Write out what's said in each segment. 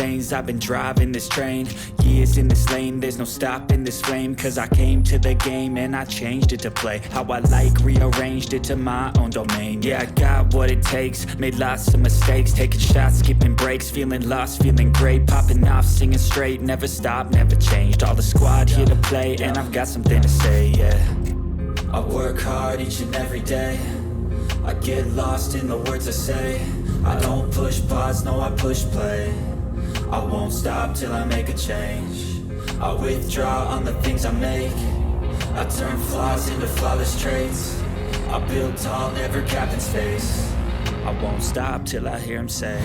veins, I've been driving this train. Years in this lane, there's no stopping this flame. Cause I came to the game and I changed it to play how I like, rearranged it to my own domain. Yeah, I got what it takes, made lots of mistakes, taking shots, skipping breaks, feeling lost, feeling great, popping off, singing straight, never stopped, never changed. All the squad here to play, and I've got something to say, yeah. I work hard each and every day, I get lost in the words I say. I don't push pause, no I push play. I won't stop till I make a change. I withdraw on the things I make. I turn flaws into flawless traits. I build tall, never capped in space. I won't stop till I hear him say,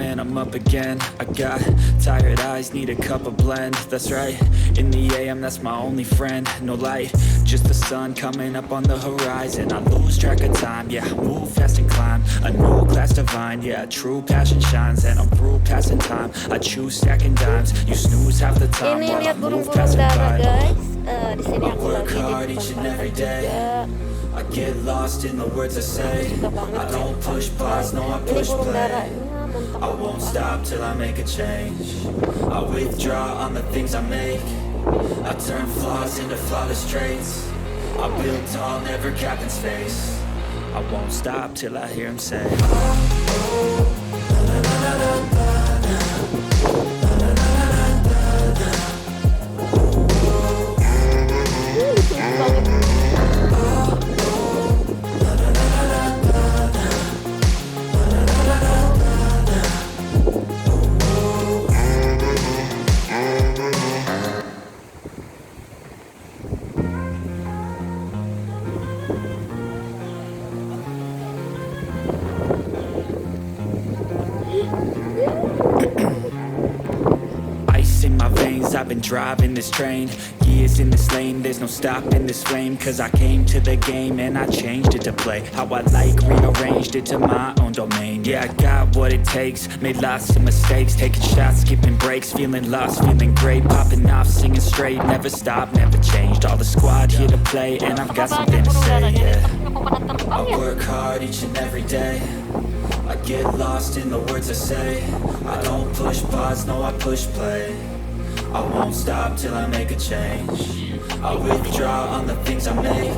and I'm up again. I got tired eyes, need a cup of blend. That's right, in the AM, that's my only friend. No light, just the sun coming up on the horizon. I lose track of time, yeah, I move fast and climb a new class divine, yeah, true passion shines. And I'm through passing time, I choose stacking dimes. You snooze half the time Ini while I lihat move burung-burung passing dara, by. guys. Di sini I aku work lagi hard di each depan and every pantai day. juga. I get lost in the words I say. I don't push pause, no I Ini push burung play. daranya I won't stop till I make a change. I withdraw on the things I make. I turn flaws into flawless traits. I build tall, never capped in space. I won't stop till I hear him say, ice in my veins, I've been driving this train. Years in this lane, there's no stopping this flame. Cause I came to the game and I changed it to play how I like, rearranged it to my own domain. Yeah, I got what it takes, made lots of mistakes, taking shots, skipping breaks, feeling lost, feeling great, popping off, singing straight, never stopped, never changed. All the squad here to play, and I've got something to say, yeah. I work hard each and every day, I get lost in the words I say. I don't push pause, no I push play. I won't stop till I make a change. I withdraw on the things I make.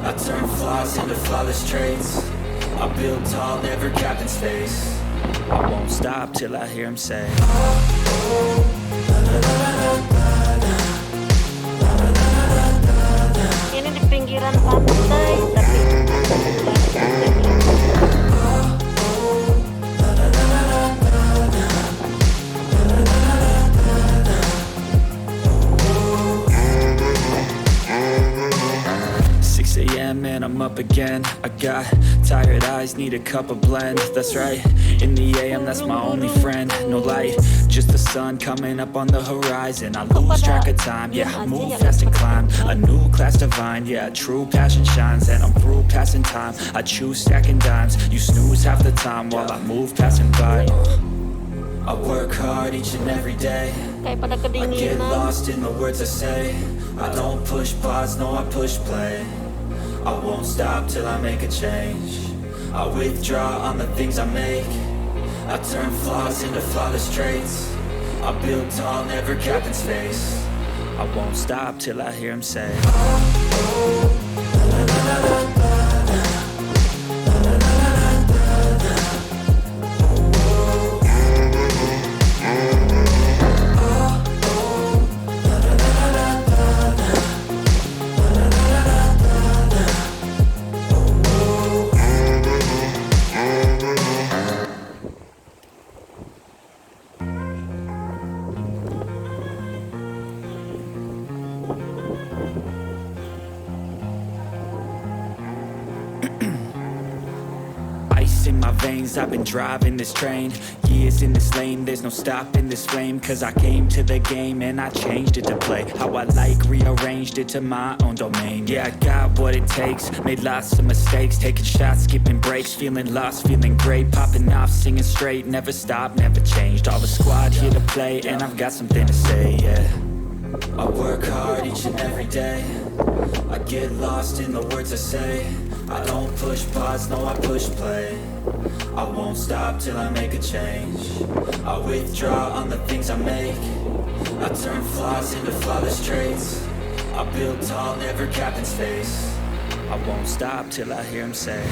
I turn flaws into flawless traits. I build tall, never capped in space. I won't stop till I hear him say, Ini di pinggiran pantai, tapi 6 a.m. and I'm up again. I got tired eyes, need a cup of blend. That's right, in the AM, that's my only friend. No light, just the sun coming up on the horizon. I lose track of time, yeah, I move fast and climb a new class divine, yeah, true passion shines. And I'm through passing time, I choose stacking dimes. You snooze half the time while I move passing by. I work hard each and every day. kayak pada I get kedinginan. lost in the words I say. I don't push pause, no I push play. I won't stop till I make a change. I withdraw on the things I make. I turn flaws into flawless traits. I build tall, never capped in space. I won't stop till I hear him say, ice in my veins, I've been driving this train. Years in this lane, there's no stopping this flame. Cause I came to the game and I changed it to play how I like, rearranged it to my own domain. Yeah, I got what it takes, made lots of mistakes, taking shots, skipping breaks, feeling lost, feeling great, popping off, singing straight, never stopped, never changed. All the squad here to play and I've got something to say, yeah. I work hard each and every day, I get lost in the words I say. I don't push pause, no I push play. I won't stop till I make a change. I withdraw on the things I make. I turn flaws into flawless traits. I build tall, never cap in space. I won't stop till I hear him say